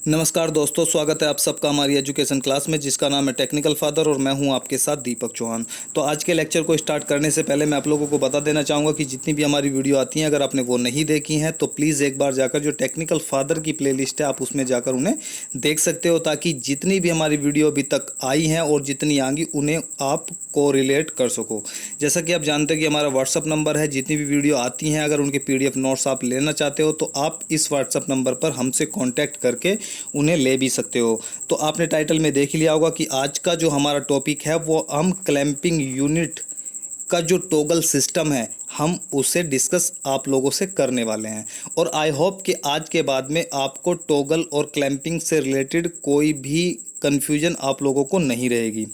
नमस्कार दोस्तों, स्वागत है आप सबका हमारी एजुकेशन क्लास में जिसका नाम है टेक्निकल फादर और मैं हूं आपके साथ दीपक चौहान। तो आज के लेक्चर को स्टार्ट करने से पहले मैं आप लोगों को बता देना चाहूँगा कि जितनी भी हमारी वीडियो आती हैं अगर आपने वो नहीं देखी हैं तो प्लीज़ एक बार जाकर जो टेक्निकल फादर की प्लेलिस्ट है आप उसमें जाकर उन्हें देख सकते हो, ताकि जितनी भी हमारी वीडियो अभी तक आई हैं और जितनी आएंगी उन्हें आप को रिलेट कर सको। जैसा कि आप जानते हैं कि हमारा व्हाट्सअप नंबर है, जितनी भी वीडियो आती हैं अगर उनके PDF नोट्स आप लेना चाहते हो तो आप इस व्हाट्सअप नंबर पर हमसे कांटेक्ट करके उन्हें ले भी सकते हो। तो आपने टाइटल में देख लिया होगा कि आज का जो हमारा टॉपिक है वो हम क्लैंपिंग यूनिट का जो टॉगल सिस्टम है हम उसे डिस्कस आप लोगों से करने वाले हैं। और आई होप कि आज के बाद में आपको टॉगल और क्लैंपिंग से रिलेटेड कोई भी कन्फ्यूजन आप लोगों को नहीं रहेगी।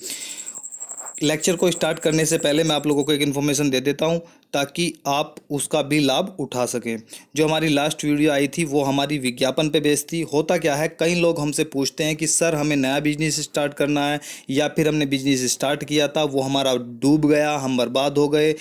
लेक्चर को स्टार्ट करने से पहले मैं आप लोगों को एक इन्फॉर्मेशन दे देता हूं ताकि आप उसका भी लाभ उठा सकें। जो हमारी लास्ट वीडियो आई थी वो हमारी विज्ञापन पे बेस्ड थी। होता क्या है, कई लोग हमसे पूछते हैं कि सर हमें नया बिजनेस स्टार्ट करना है या फिर हमने बिजनेस स्टार्ट किया था वो हमारा डूब गया, हम बर्बाद हो गए,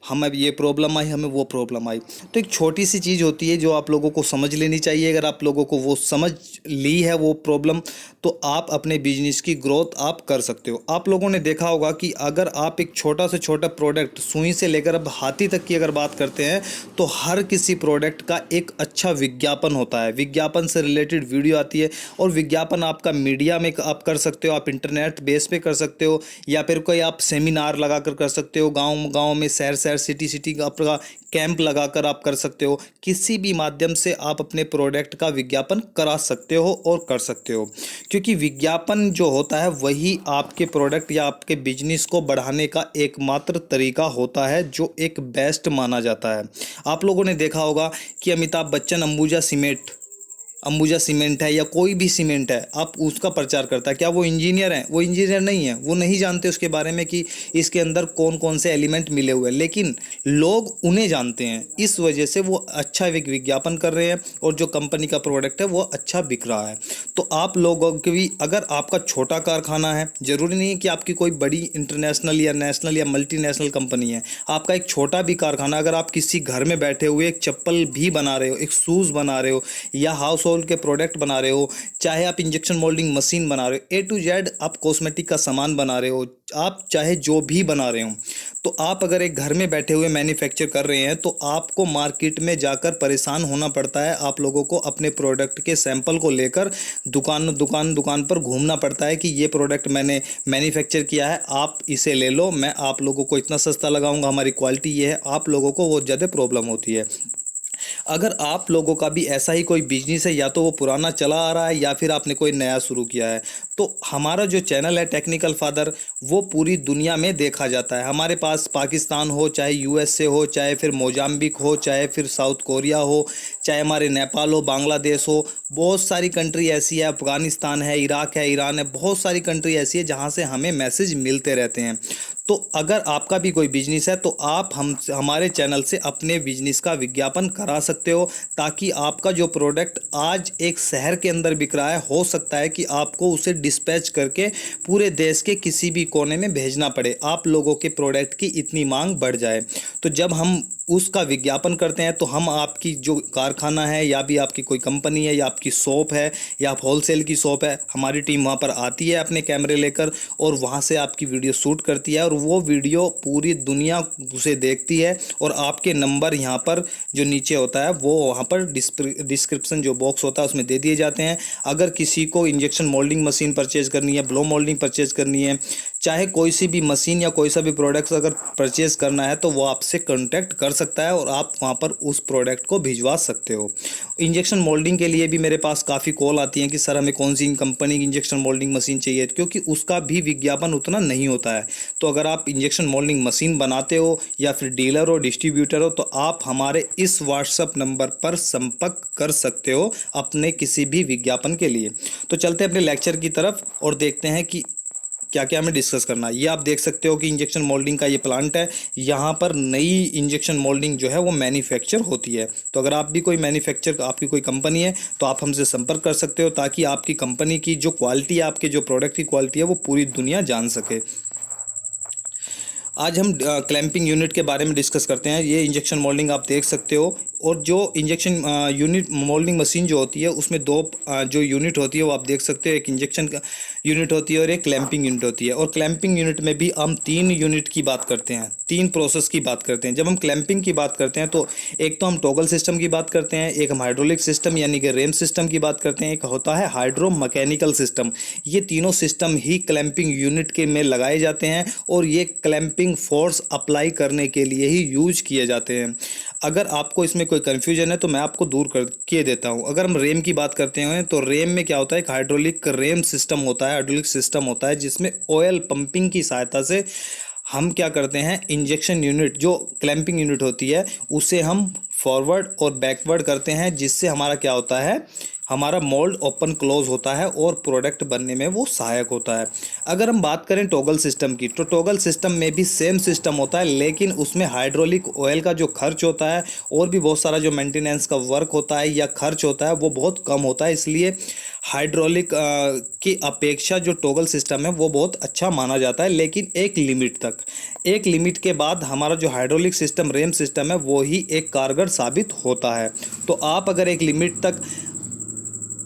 हमें ये प्रॉब्लम आई, हमें वो प्रॉब्लम आई। तो एक छोटी सी चीज़ होती है जो आप लोगों को समझ लेनी चाहिए। अगर आप लोगों को वो समझ ली है वो प्रॉब्लम तो आप अपने बिजनेस की ग्रोथ आप कर सकते हो। आप लोगों ने देखा होगा कि अगर आप एक छोटा से छोटा प्रोडक्ट सुई से लेकर अब हाथी तक की अगर बात करते हैं तो हर किसी प्रोडक्ट का एक अच्छा विज्ञापन होता है, विज्ञापन से रिलेटेड वीडियो आती है। और विज्ञापन आपका मीडिया में आप कर सकते हो, आप इंटरनेट बेस पे कर सकते हो या फिर कोई आप सेमिनार लगाकर कर सकते हो, गाँव गाँव में शहर शहर सिटी सिटी का आपका कैंप लगाकर आप कर सकते हो। किसी भी माध्यम से आप अपने प्रोडक्ट का विज्ञापन करा सकते हो और कर सकते हो, क्योंकि विज्ञापन जो होता है वही आपके प्रोडक्ट या आपके बिजनेस को बढ़ाने का एकमात्र तरीका होता है जो एक बेस्ट माना जाता है। आप लोगों ने देखा होगा कि अमिताभ बच्चन अंबुजा सीमेंट है या कोई भी सीमेंट है आप उसका प्रचार करता है। क्या वो इंजीनियर हैं? वो इंजीनियर नहीं है, वो नहीं जानते उसके बारे में कि इसके अंदर कौन कौन से एलिमेंट मिले हुए हैं, लेकिन लोग उन्हें जानते हैं। इस वजह से वो अच्छा विज्ञापन कर रहे हैं और जो कंपनी का प्रोडक्ट है वो अच्छा बिक रहा है। तो आप लोगों के भी, अगर आपका छोटा कारखाना है, जरूरी नहीं है कि आपकी कोई बड़ी इंटरनेशनल या नेशनल या मल्टीनेशनल कंपनी है, आपका एक छोटा भी कारखाना, अगर आप किसी घर में बैठे हुए एक चप्पल भी बना रहे हो, एक शूज़ बना रहे हो या हाउस होल्ड के प्रोडक्ट बना रहे हो, चाहे आप इंजेक्शन मोल्डिंग मशीन बना रहे हो, A to Z आप कॉस्मेटिक का सामान बना रहे हो, आप चाहे जो भी बना रहे हो, तो आप अगर एक घर में बैठे हुए मैन्युफैक्चर कर रहे हैं तो आपको मार्केट में जाकर परेशान होना पड़ता है। आप लोगों को अपने प्रोडक्ट के सैंपल को लेकर दुकान पर घूमना पड़ता है कि ये प्रोडक्ट मैंने मैन्युफैक्चर किया है, आप इसे ले लो, मैं आप लोगों को इतना सस्ता लगाऊंगा, हमारी क्वालिटी ये है। आप लोगों को बहुत ज़्यादा प्रॉब्लम होती है। अगर आप लोगों का भी ऐसा ही कोई बिजनेस है, या तो वो पुराना चला आ रहा है या फिर आपने कोई नया शुरू किया है, तो हमारा जो चैनल है टेक्निकल फादर वो पूरी दुनिया में देखा जाता है। हमारे पास पाकिस्तान हो, चाहे USA हो, चाहे फिर मोजाम्बिक हो, चाहे फिर साउथ कोरिया हो, चाहे हमारे नेपाल हो, बांग्लादेश हो, बहुत सारी कंट्री ऐसी है, अफगानिस्तान है, इराक है, ईरान है, बहुत सारी कंट्री ऐसी है जहाँ से हमें मैसेज मिलते रहते हैं। तो अगर आपका भी कोई बिजनेस है तो आप हमारे चैनल से अपने बिजनेस का विज्ञापन करा सकते हो, ताकि आपका जो प्रोडक्ट आज एक शहर के अंदर बिक रहा है, हो सकता है कि आपको उसे डिस्पैच करके पूरे देश के किसी भी कोने में भेजना पड़े, आप लोगों के प्रोडक्ट की इतनी मांग बढ़ जाए। तो जब हम उसका विज्ञापन करते हैं तो हम आपकी जो कारखाना है या भी आपकी कोई कंपनी है या आपकी शॉप है या आप होलसेल की शॉप है, हमारी टीम वहाँ पर आती है अपने कैमरे लेकर और वहाँ से आपकी वीडियो शूट करती है और वो वीडियो पूरी दुनिया उसे देखती है। और आपके नंबर यहाँ पर जो नीचे होता है वो वहाँ पर डिस्क्रिप्शन जो बॉक्स होता है उसमें दे दिए जाते हैं। अगर किसी को इंजेक्शन मोल्डिंग मशीन परचेज करनी है, ब्लो मोल्डिंग परचेज करनी है, चाहे कोई सी भी मशीन या कोई सा भी प्रोडक्ट अगर परचेज करना है तो वो आपसे कांटेक्ट कर सकता है और आप वहाँ पर उस प्रोडक्ट को भिजवा सकते हो। इंजेक्शन मोल्डिंग के लिए भी मेरे पास काफ़ी कॉल आती हैं कि सर हमें कौन सी कंपनी की इंजेक्शन मोल्डिंग मशीन चाहिए, क्योंकि उसका भी विज्ञापन उतना नहीं होता है। तो अगर आप इंजेक्शन मोल्डिंग मशीन बनाते हो या फिर डीलर हो, डिस्ट्रीब्यूटर हो, तो आप हमारे इस व्हाट्सअप नंबर पर संपर्क कर सकते हो अपने किसी भी विज्ञापन के लिए। तो चलते हैं अपने लेक्चर की तरफ और देखते हैं कि क्या क्या हमें डिस्कस करना है। ये आप देख सकते हो कि इंजेक्शन मोल्डिंग का ये प्लांट है, यहाँ पर नई इंजेक्शन मोल्डिंग जो है वो मैन्युफैक्चर होती है। तो अगर आप भी कोई मैन्युफैक्चर, आपकी कोई कंपनी है तो आप हमसे संपर्क कर सकते हो, ताकि आपकी कंपनी की जो क्वालिटी है, आपके जो प्रोडक्ट की क्वालिटी है वो पूरी दुनिया जान सके। आज हम क्लैंपिंग यूनिट के बारे में डिस्कस करते हैं। ये इंजेक्शन मोल्डिंग आप देख सकते हो और जो इंजेक्शन यूनिट मोल्डिंग मशीन जो होती है उसमें दो जो यूनिट होती है वो आप देख सकते हो, एक इंजेक्शन का यूनिट होती है और एक क्लैंपिंग यूनिट होती है। और क्लैंपिंग यूनिट में भी हम 3 यूनिट की बात करते हैं, 3 प्रोसेस की बात करते हैं। जब हम क्लैंपिंग की बात करते हैं तो एक तो हम टॉगल सिस्टम की बात करते हैं, एक हम हाइड्रोलिक सिस्टम यानी कि रेम सिस्टम की बात करते हैं, एक होता है हाइड्रो मैकेनिकल सिस्टम। ये तीनों सिस्टम ही क्लैंपिंग यूनिट के में लगाए जाते हैं और ये क्लैंपिंग फोर्स अप्लाई करने के लिए ही यूज किए जाते हैं। अगर आपको इसमें कोई कन्फ्यूजन है तो मैं आपको दूर करके देता हूँ। अगर हम रेम की बात करते हैं तो रेम में क्या होता है, एक हाइड्रोलिक रेम सिस्टम होता है, हाइड्रोलिक सिस्टम होता है जिसमें ऑयल पंपिंग की सहायता से हम क्या करते हैं, इंजेक्शन यूनिट जो क्लैंपिंग यूनिट होती है उसे हम फॉरवर्ड और बैकवर्ड करते हैं, जिससे हमारा क्या होता है, हमारा मोल्ड ओपन क्लोज होता है और प्रोडक्ट बनने में वो सहायक होता है। अगर हम बात करें टॉगल सिस्टम की तो टॉगल सिस्टम में भी सेम सिस्टम होता है, लेकिन उसमें हाइड्रोलिक ऑयल का जो खर्च होता है और भी बहुत सारा जो मेंटेनेंस का वर्क होता है या खर्च होता है वो बहुत कम होता है। इसलिए हाइड्रोलिक की अपेक्षा जो टॉगल सिस्टम है वो बहुत अच्छा माना जाता है, लेकिन एक लिमिट तक। एक लिमिट के बाद हमारा जो हाइड्रोलिक सिस्टम रेम सिस्टम है वो ही एक कारगर साबित होता है। तो आप अगर एक लिमिट तक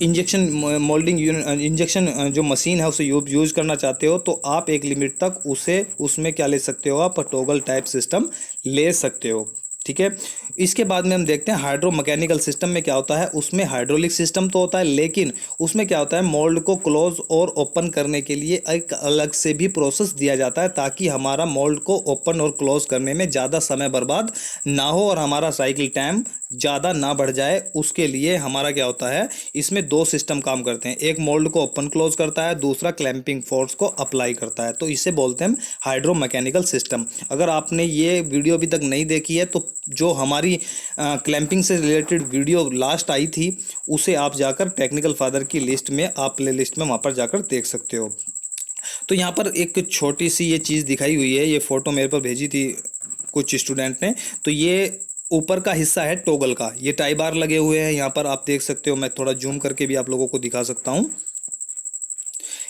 इंजेक्शन मोल्डिंग यूनिट इंजेक्शन जो मशीन है उसे यूज़ करना चाहते हो तो आप एक लिमिट तक उसे उसमें क्या ले सकते हो, आप टॉगल टाइप सिस्टम ले सकते हो। ठीक है, इसके बाद में हम देखते हैं हाइड्रो मैकेनिकल सिस्टम में क्या होता है। उसमें हाइड्रोलिक सिस्टम तो होता है, लेकिन उसमें क्या होता है, मोल्ड को क्लोज और ओपन करने के लिए एक अलग से भी प्रोसेस दिया जाता है ताकि हमारा मोल्ड को ओपन और क्लोज करने में ज़्यादा समय बर्बाद ना हो और हमारा साइकिल टाइम ज़्यादा ना बढ़ जाए। उसके लिए हमारा क्या होता है, इसमें 2 सिस्टम काम करते हैं, एक मोल्ड को ओपन क्लोज करता है, दूसरा क्लैंपिंग फोर्स को अप्लाई करता है। तो इसे बोलते हैं हाइड्रो मैकेनिकल सिस्टम। अगर आपने ये वीडियो अभी तक नहीं देखी है तो जो हमारी क्लैंपिंग से रिलेटेड वीडियो लास्ट आई थी उसे आप जाकर टेक्निकल फादर की लिस्ट में, आप प्ले लिस्ट में वहाँ पर जाकर देख सकते हो। तो यहाँ पर एक छोटी सी ये चीज़ दिखाई हुई है, ये फ़ोटो मेरे पर भेजी थी कुछ स्टूडेंट ने। तो ये ऊपर का हिस्सा है टॉगल का, ये टाई बार लगे हुए हैं यहाँ पर आप देख सकते हो। मैं थोड़ा जूम करके भी आप लोगों को दिखा सकता हूँ।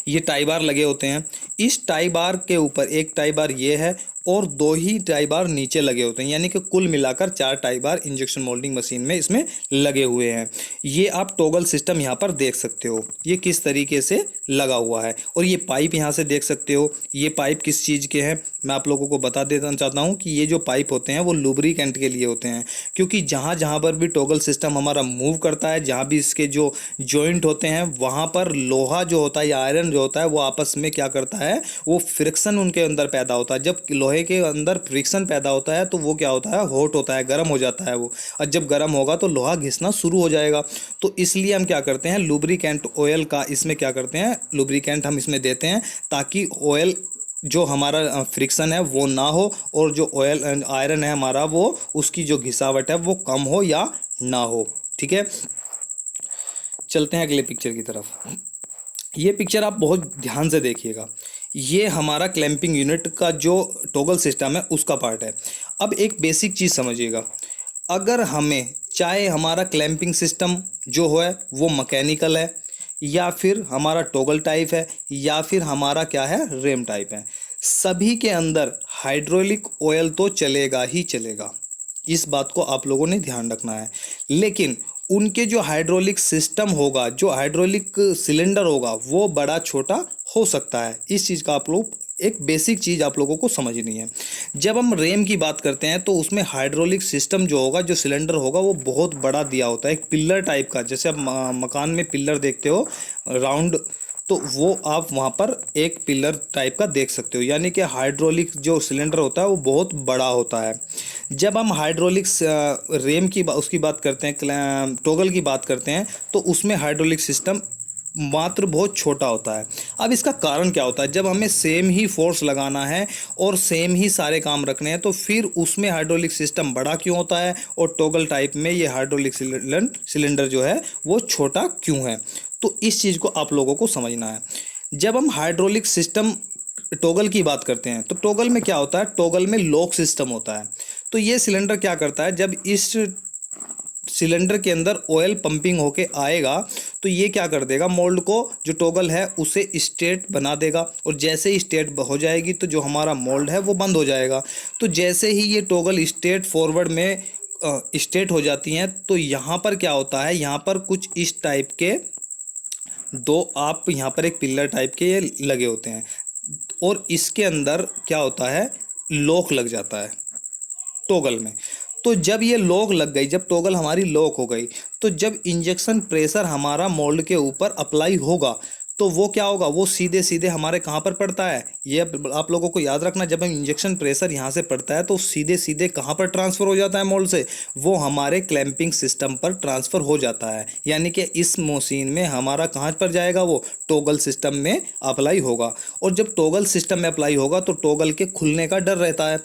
ये टाई बार लगे होते हैं, इस टाई बार के ऊपर एक टाई बार ये है और 2 ही टाई बार नीचे लगे होते हैं, यानी कि कुल मिलाकर 4 tie bar injection moulding machine में इसमें लगे हुए हैं। ये आप टॉगल सिस्टम यहाँ पर देख सकते हो, ये किस तरीके से लगा हुआ है। और ये पाइप यहाँ से देख सकते हो, ये पाइप किस चीज़ के हैं मैं आप लोगों को बता देना चाहता हूँ कि ये जो पाइप होते हैं वो लुब्रिकेंट के लिए होते हैं, क्योंकि जहाँ जहाँ पर भी टॉगल सिस्टम हमारा मूव करता है, जहाँ भी इसके जो जॉइंट होते हैं वहाँ पर लोहा जो होता है या आयरन जो होता है वो आपस में क्या करता है, वो फ्रिक्शन उनके अंदर पैदा होता है। जब लोहे के अंदर फ्रिक्शन पैदा होता है तो वो क्या होता है, हॉट होता है, गर्म हो जाता है वो, और जब गर्म होगा तो लोहा घिसना शुरू हो जाएगा। तो इसलिए हम क्या करते हैं, लुब्रिकेंट ऑयल का इसमें क्या करते हैं, लुब्रिकेंट हम इसमें देते हैं ताकि ऑयल जो हमारा फ्रिक्शन है वो ना हो और जो ऑयल आयरन है हमारा वो उसकी जो घिसावट है वो कम हो या ना हो। ठीक है, चलते हैं अगले पिक्चर की तरफ। ये पिक्चर आप बहुत ध्यान से देखिएगा, ये हमारा क्लैंपिंग यूनिट का जो टॉगल सिस्टम है उसका पार्ट है। अब एक बेसिक चीज़ समझिएगा, अगर हमें चाहे हमारा क्लैंपिंग सिस्टम जो है वो मैकेनिकल है या फिर हमारा टॉगल टाइप है या फिर हमारा क्या है, रेम टाइप है, सभी के अंदर हाइड्रोलिक ऑयल तो चलेगा ही चलेगा। इस बात को आप लोगों ने ध्यान रखना है। लेकिन उनके जो हाइड्रोलिक सिस्टम होगा, जो हाइड्रोलिक सिलेंडर होगा वो बड़ा छोटा हो सकता है। इस चीज़ का आप लोग एक बेसिक चीज़ आप लोगों को समझनी है। जब हम रेम की बात करते हैं तो उसमें हाइड्रोलिक सिस्टम जो होगा, जो सिलेंडर होगा वो बहुत बड़ा दिया होता है, एक पिल्लर टाइप का, जैसे आप मकान में पिल्लर देखते हो राउंड, तो वो आप वहाँ पर एक पिलर टाइप का देख सकते हो, यानी कि हाइड्रोलिक जो सिलेंडर होता है वो बहुत बड़ा होता है। जब हम हाइड्रोलिक रेम की उसकी बात करते हैं, टॉगल की बात करते हैं, तो उसमें हाइड्रोलिक सिस्टम मात्र बहुत छोटा होता है। अब इसका कारण क्या होता है, जब हमें सेम ही फोर्स लगाना है और सेम ही सारे काम रखने हैं तो फिर उसमें हाइड्रोलिक सिस्टम बड़ा क्यों होता है और टॉगल टाइप में ये हाइड्रोलिक सिलेंडर जो है वो छोटा क्यों है। तो इस चीज़ को आप लोगों को समझना है। जब हम हाइड्रोलिक सिस्टम टॉगल की बात करते हैं तो टॉगल में क्या होता है, टॉगल में लॉक सिस्टम होता है। तो ये सिलेंडर क्या करता है, जब इस सिलेंडर के अंदर ऑयल पंपिंग होके आएगा तो ये क्या कर देगा, मोल्ड को जो टॉगल है उसे स्ट्रेट बना देगा, और जैसे ही स्ट्रेट हो जाएगी तो जो हमारा मोल्ड है वो बंद हो जाएगा। तो जैसे ही ये टॉगल स्ट्रेट फॉरवर्ड में स्ट्रेट हो जाती हैं तो यहाँ पर क्या होता है, यहाँ पर कुछ इस टाइप के दो आप यहाँ पर एक पिलर टाइप के ये लगे होते हैं और इसके अंदर क्या होता है, लॉक लग जाता है टॉगल में। तो जब ये लॉक लग गई, जब टॉगल हमारी लॉक हो गई, तो जब इंजेक्शन प्रेशर हमारा मोल्ड के ऊपर अप्लाई होगा तो वो क्या होगा, वो सीधे सीधे हमारे कहाँ पर पड़ता है, ये आप लोगों को याद रखना। जब हम इंजेक्शन प्रेशर यहाँ से पड़ता है तो सीधे सीधे कहाँ पर ट्रांसफ़र हो जाता है मोल्ड से, वो हमारे क्लैंपिंग सिस्टम पर ट्रांसफ़र हो जाता है। यानी कि इस मशीन में हमारा कहाँ पर जाएगा, वो टॉगल सिस्टम में अप्लाई होगा। और जब टॉगल सिस्टम में अप्लाई होगा तो टॉगल के खुलने का डर रहता है।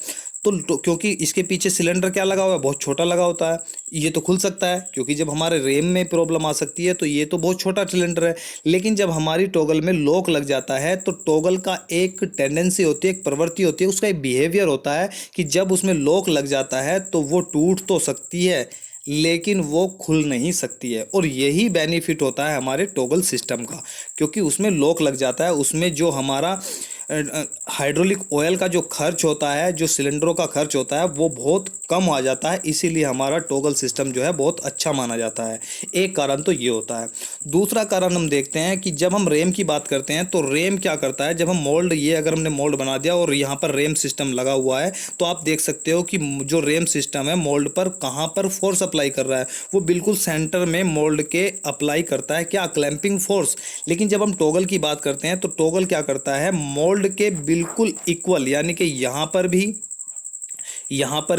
तो क्योंकि इसके पीछे सिलेंडर क्या लगा हुआ है, बहुत छोटा लगा होता है, ये तो खुल सकता है क्योंकि जब हमारे रेम में प्रॉब्लम आ सकती है तो ये तो बहुत छोटा सिलेंडर है। लेकिन जब हमारी टॉगल में लॉक लग जाता है तो टॉगल का एक टेंडेंसी होती है, एक प्रवृत्ति होती है, उसका एक बिहेवियर होता है कि जब उसमें लॉक लग जाता है तो वो टूट तो सकती है लेकिन वो खुल नहीं सकती है। और यही बेनिफिट होता है हमारे टॉगल सिस्टम का, क्योंकि उसमें लॉक लग जाता है। उसमें जो हमारा हाइड्रोलिक ऑयल का जो खर्च होता है, जो सिलेंडरों का खर्च होता है, वो बहुत कम आ जाता है। इसीलिए हमारा टॉगल सिस्टम जो है बहुत अच्छा माना जाता है। एक कारण तो ये होता है। दूसरा कारण हम देखते हैं कि जब हम रेम की बात करते हैं तो रेम क्या करता है, जब हम मोल्ड, ये अगर हमने मोल्ड बना दिया और यहाँ पर रेम सिस्टम लगा हुआ है तो आप देख सकते हो कि जो रेम सिस्टम है मोल्ड पर कहाँ पर फोर्स अप्लाई कर रहा है, वो बिल्कुल सेंटर में मोल्ड के अप्लाई करता है, क्या, क्लैंपिंग फोर्स। लेकिन जब हम टॉगल की बात करते हैं तो टॉगल क्या करता है, मोल्ड के बिल्कुल इक्वल, यानी कि यहाँ पर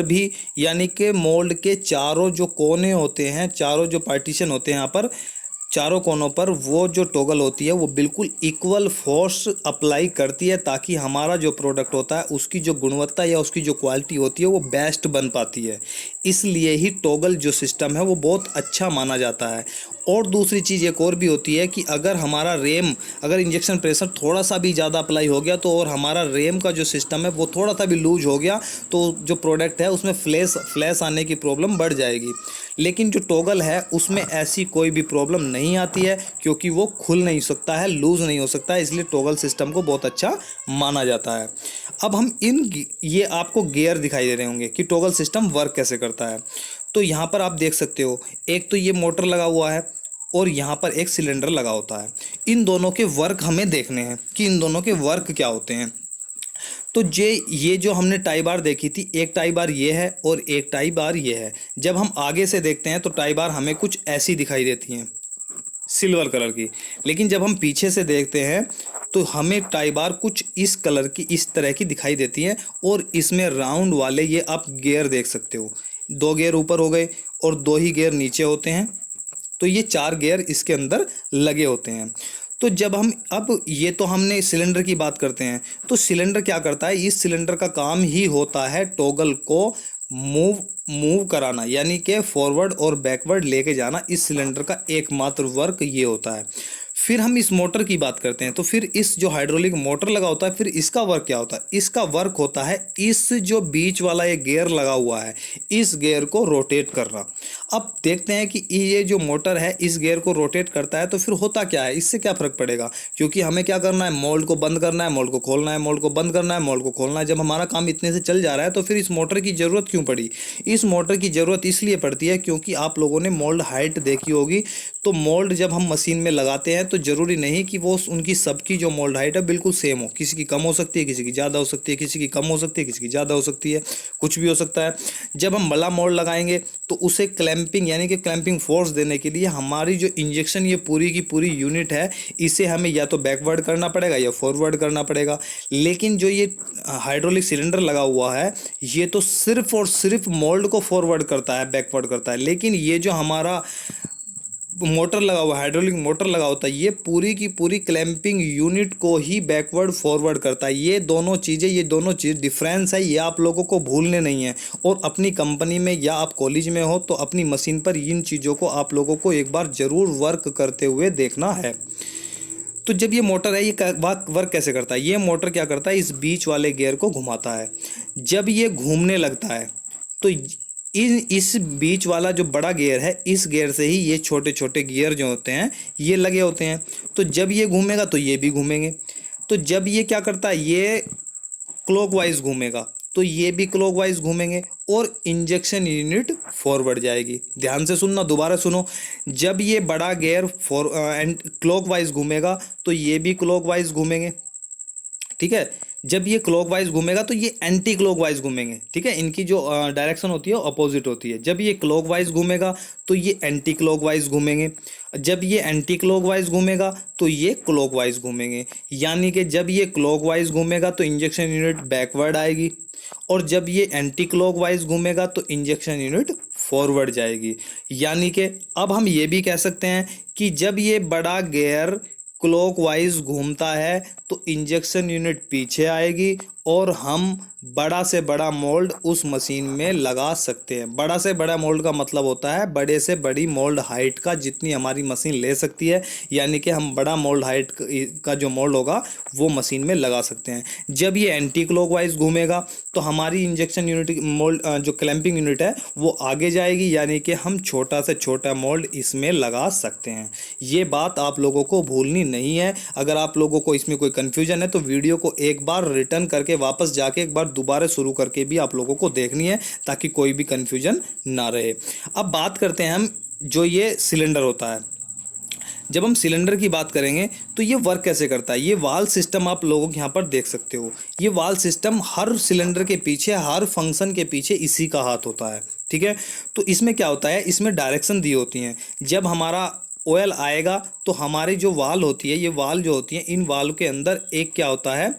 भी यानी कि मोल्ड के चारों जो कोने होते हैं, चारों जो पार्टीशन होते हैं, यहाँ पर चारों कोनों पर वो जो टॉगल होती है वो बिल्कुल इक्वल फोर्स अप्लाई करती है ताकि हमारा जो प्रोडक्ट होता है उसकी जो गुणवत्ता या उसकी जो क्वालिटी होती है वो बेस्ट बन पाती है। इसलिए ही टॉगल जो सिस्टम है वो बहुत अच्छा माना जाता है। और दूसरी चीज़ एक और भी होती है कि अगर हमारा रेम, अगर इंजेक्शन प्रेशर थोड़ा सा भी ज़्यादा अप्लाई हो गया तो और हमारा रेम का जो सिस्टम है वो थोड़ा सा भी लूज हो गया तो जो प्रोडक्ट है उसमें फ्लैश आने की प्रॉब्लम बढ़ जाएगी। लेकिन जो टॉगल है उसमें ऐसी कोई भी प्रॉब्लम नहीं आती है क्योंकि वो खुल नहीं सकता है, लूज़ नहीं हो सकता है, इसलिए टॉगल सिस्टम को बहुत अच्छा माना जाता है। अब हम ये आपको गियर दिखाई दे रहे होंगे कि टॉगल सिस्टम वर्क कैसे करता है। तो यहाँ पर आप देख सकते हो, एक तो ये मोटर लगा हुआ है और यहाँ पर एक सिलेंडर लगा होता है। इन दोनों के वर्क हमें देखने हैं कि इन दोनों के वर्क क्या होते हैं। तो ये जो हमने टाई बार देखी थी, एक टाई बार ये है और एक टाई बार ये है। जब हम आगे से देखते हैं तो टाई बार हमें कुछ ऐसी दिखाई देती हैं, सिल्वर कलर की। लेकिन जब हम पीछे से देखते हैं तो हमें टाई बार कुछ इस कलर की, इस तरह की दिखाई देती हैं। और इसमें राउंड वाले ये आप गियर देख सकते हो, 2 गियर ऊपर हो गए और 2 ही गियर नीचे होते हैं। तो ये 4 गियर इसके अंदर लगे होते हैं। तो जब हम, अब ये तो हमने सिलेंडर की बात करते हैं, तो सिलेंडर क्या करता है, इस सिलेंडर का काम ही होता है टॉगल को मूव कराना, यानी कि फॉरवर्ड और बैकवर्ड लेके जाना। इस सिलेंडर का एकमात्र वर्क ये होता है। फिर हम इस मोटर की बात करते हैं, तो फिर इस जो हाइड्रोलिक मोटर लगा होता है, फिर इसका वर्क क्या होता है, इसका वर्क होता है इस जो बीच वाला ये गियर लगा हुआ है, इस गियर को रोटेट करना। अब देखते हैं कि ये जो मोटर है इस गियर को रोटेट करता है तो फिर होता क्या है, इससे क्या फ़र्क पड़ेगा, क्योंकि हमें क्या करना है, मोल्ड को बंद करना है, मोल्ड को खोलना है, मोल्ड को बंद करना है, मोल्ड को खोलना है। जब हमारा काम इतने से चल जा रहा है तो फिर इस मोटर की ज़रूरत क्यों पड़ी। इस मोटर की ज़रूरत इसलिए पड़ती है क्योंकि आप लोगों ने मोल्ड हाइट देखी होगी। तो मोल्ड जब हम मशीन में लगाते हैं तो ज़रूरी नहीं कि वो उनकी सबकी जो मोल्ड हाइट है बिल्कुल सेम हो, किसी की कम हो सकती है, किसी की ज़्यादा हो सकती है, किसी की कम हो सकती है, किसी की ज़्यादा हो सकती है, कुछ भी हो सकता है। जब हम बड़ा मोल्ड लगाएंगे तो उसे क्लैंपिंग, यानी कि क्लैंपिंग फोर्स देने के लिए हमारी जो इंजेक्शन, ये पूरी की पूरी यूनिट है, इसे हमें या तो बैकवर्ड करना पड़ेगा या फॉरवर्ड करना पड़ेगा। लेकिन जो ये हाइड्रोलिक सिलेंडर लगा हुआ है ये तो सिर्फ और सिर्फ मोल्ड को फॉरवर्ड करता है, बैकवर्ड करता है। लेकिन ये जो हमारा मोटर लगा हुआ, हाइड्रोलिक मोटर लगा होता है, ये पूरी की पूरी क्लैंपिंग यूनिट को ही बैकवर्ड फॉरवर्ड करता है। ये दोनों चीज़ डिफरेंस है, ये आप लोगों को भूलने नहीं है। और अपनी कंपनी में या आप कॉलेज में हो तो अपनी मशीन पर इन चीज़ों को आप लोगों को एक बार ज़रूर वर्क करते हुए देखना है। तो जब ये मोटर है, ये वर्क कैसे करता है, ये मोटर क्या करता है, इस बीच वाले गियर को घुमाता है। जब ये घूमने लगता है तो इस बीच वाला जो बड़ा गियर है, इस गियर से ही ये छोटे छोटे गियर जो होते हैं ये लगे होते हैं। तो जब ये घूमेगा तो ये भी घूमेंगे। तो जब ये क्या करता है, ये क्लॉकवाइज घूमेगा, तो ये भी क्लॉकवाइज घूमेंगे और इंजेक्शन यूनिट फॉरवर्ड जाएगी। ध्यान से सुनना, दोबारा सुनो। जब ये बड़ा गियर एंड क्लॉकवाइज घूमेगा तो ये भी क्लॉकवाइज घूमेंगे, ठीक है। जब ये क्लॉकवाइज घूमेगा तो ये एंटी क्लॉकवाइज घूमेंगे, ठीक है। इनकी जो डायरेक्शन होती है अपोजिट होती है। जब ये क्लॉकवाइज घूमेगा तो ये एंटी क्लॉकवाइज घूमेंगे। जब ये एंटी क्लॉकवाइज घूमेगा तो ये क्लॉकवाइज घूमेंगे। यानी कि जब ये क्लॉकवाइज घूमेगा तो इंजेक्शन यूनिट बैकवर्ड आएगी, और जब ये एंटी क्लॉकवाइज घूमेगा तो इंजेक्शन यूनिट फॉरवर्ड जाएगी। यानी कि अब हम ये भी कह सकते हैं कि जब ये बड़ा गियर क्लॉकवाइज घूमता है तो इंजेक्शन यूनिट पीछे आएगी और हम बड़ा से बड़ा मोल्ड उस मशीन में लगा सकते हैं। बड़ा से बड़ा मोल्ड का मतलब होता है बड़े से बड़ी मोल्ड हाइट का, जितनी हमारी मशीन ले सकती है। यानी कि हम बड़ा मोल्ड हाइट का जो मोल्ड होगा वो मशीन में लगा सकते हैं। जब ये एंटी क्लॉकवाइज घूमेगा तो हमारी इंजेक्शन यूनिट मोल्ड जो क्लैंपिंग यूनिट है वो आगे जाएगी, यानी कि हम छोटा से छोटा मोल्ड इसमें लगा सकते हैं। ये बात आप लोगों को भूलनी नहीं है। अगर आप लोगों को इसमें कोई कन्फ्यूजन है तो वीडियो को एक बार रिटर्न करके वापस जाके एक बार दोबारा शुरू करके भी आप लोगों को देखनी है, ताकि कोई भी कन्फ्यूजन ना रहे। अब बात करते हैं हम जो ये सिलेंडर होता है। जब हम सिलेंडर की बात करेंगे तो ये वर्क कैसे करता है। ये वाल्व सिस्टम आप लोगों के यहाँ पर देख सकते हो। ये वाल्व सिस्टम हर सिलेंडर के पीछे, हर फंक्शन के पीछे इसी का हाथ होता है, ठीक है। तो इसमें क्या होता है, इसमें डायरेक्शन दी होती हैं। जब हमारा ऑयल आएगा तो हमारी जो वाल्व होती है, ये वाल्व जो होती है, इन वाल्व के अंदर एक क्या होता है,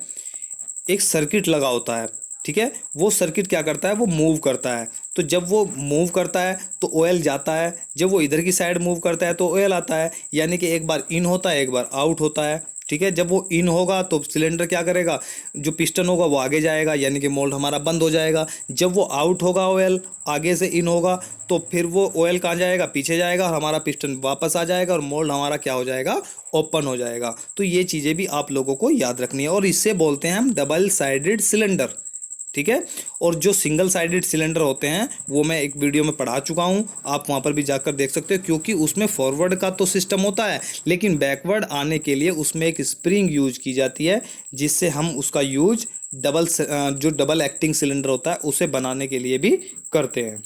एक सर्किट लगा होता है, ठीक है। वो सर्किट क्या करता है, वो मूव करता है। तो जब वो मूव करता है तो ऑयल जाता है, जब वो इधर की साइड मूव करता है तो ऑयल आता है। यानी कि एक बार इन होता है, एक बार आउट होता है, ठीक है। जब वो इन होगा तो सिलेंडर क्या करेगा, जो पिस्टन होगा वो आगे जाएगा, यानी कि मोल्ड हमारा बंद हो जाएगा। जब वो आउट होगा, ऑयल आगे से इन होगा, तो फिर वो ऑयल कहाँ जाएगा, पीछे जाएगा, हमारा पिस्टन वापस आ जाएगा और मोल्ड हमारा क्या हो जाएगा, ओपन हो जाएगा। तो ये चीज़ें भी आप लोगों को याद रखनी है, और इससे बोलते हैं हम डबल साइडेड सिलेंडर, ठीक है। और जो सिंगल साइडेड सिलेंडर होते हैं वो मैं एक वीडियो में पढ़ा चुका हूँ, आप वहाँ पर भी जाकर देख सकते हो। क्योंकि उसमें फॉरवर्ड का तो सिस्टम होता है, लेकिन बैकवर्ड आने के लिए उसमें एक स्प्रिंग यूज की जाती है, जिससे हम उसका यूज जो डबल एक्टिंग सिलेंडर होता है उसे बनाने के लिए भी करते हैं।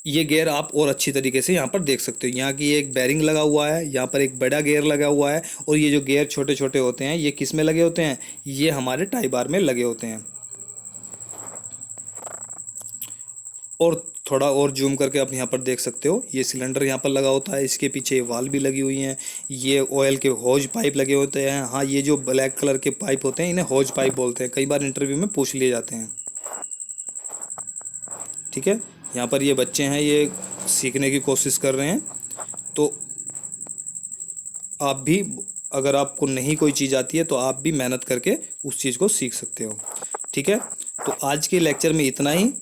ये गियर आप और अच्छी तरीके से यहाँ पर देख सकते हो। यहाँ की एक बेरिंग लगा हुआ है, यहाँ पर एक बड़ा गियर लगा हुआ है, और ये जो गियर छोटे छोटे होते हैं ये किस में लगे होते हैं, ये हमारे टाई बार में लगे होते हैं। और थोड़ा और जूम करके आप यहाँ पर देख सकते हो, ये सिलेंडर यहाँ पर लगा होता है, इसके पीछे ये वाल भी लगी हुई हैं। ये ऑयल के होज पाइप लगे होते हैं। हाँ, ये जो ब्लैक कलर के पाइप होते हैं इन्हें होज पाइप बोलते हैं, कई बार इंटरव्यू में पूछ लिए जाते हैं, ठीक है। यहाँ पर ये बच्चे हैं, ये सीखने की कोशिश कर रहे हैं। तो आप भी, अगर आपको नहीं कोई चीज़ आती है तो आप भी मेहनत करके उस चीज़ को सीख सकते हो, ठीक है। तो आज के लेक्चर में इतना ही।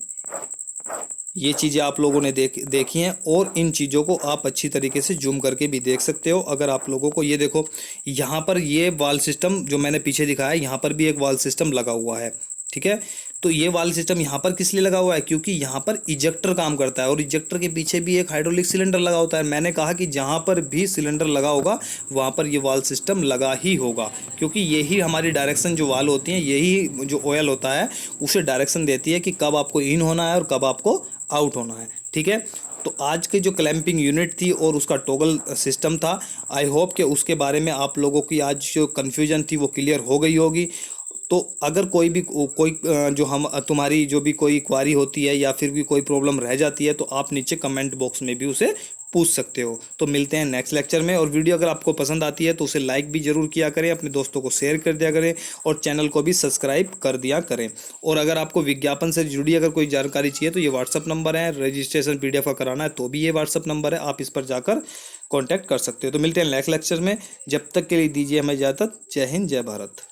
ये चीज़ें आप लोगों ने देखी हैं, और इन चीज़ों को आप अच्छी तरीके से जूम करके भी देख सकते हो। अगर आप लोगों को ये देखो, यहाँ पर ये वाल्व सिस्टम जो मैंने पीछे दिखाया है, यहाँ पर भी एक वाल्व सिस्टम लगा हुआ है, ठीक है। तो ये वाल्व सिस्टम यहाँ पर किस लिए लगा हुआ है, क्योंकि यहाँ पर इजेक्टर काम करता है, और इजेक्टर के पीछे भी एक हाइड्रोलिक सिलेंडर लगा होता है। मैंने कहा कि जहाँ पर भी सिलेंडर लगा होगा वहाँ पर ये वाल्व सिस्टम लगा ही होगा, क्योंकि यही हमारी डायरेक्शन जो वाल्व होती हैं, यही जो ऑयल होता है उसे डायरेक्शन देती है कि कब आपको इन होना है और कब आपको आउट होना है, ठीक है। तो आज की जो क्लैंपिंग यूनिट थी और उसका टॉगल सिस्टम था, आई होप कि उसके बारे में आप लोगों की आज जो कन्फ्यूजन थी वो क्लियर हो गई होगी। तो अगर कोई जो हम तुम्हारी जो भी कोई क्वारी होती है या फिर भी कोई प्रॉब्लम रह जाती है तो आप नीचे कमेंट बॉक्स में भी उसे पूछ सकते हो। तो मिलते हैं नेक्स्ट लेक्चर में। और वीडियो अगर आपको पसंद आती है तो उसे लाइक भी ज़रूर किया करें, अपने दोस्तों को शेयर कर दिया करें, और चैनल को भी सब्सक्राइब कर दिया करें। और अगर आपको विज्ञापन से जुड़ी अगर कोई जानकारी चाहिए तो ये व्हाट्सअप नंबर है, रजिस्ट्रेशन PDF का कराना है तो भी ये व्हाट्सअप नंबर है, आप इस पर जाकर कॉन्टैक्ट कर सकते हो। तो मिलते हैं नेक्स्ट लेक्चर में, जब तक के लिए दीजिए हमें इजाज़त। जय हिंद, जय भारत।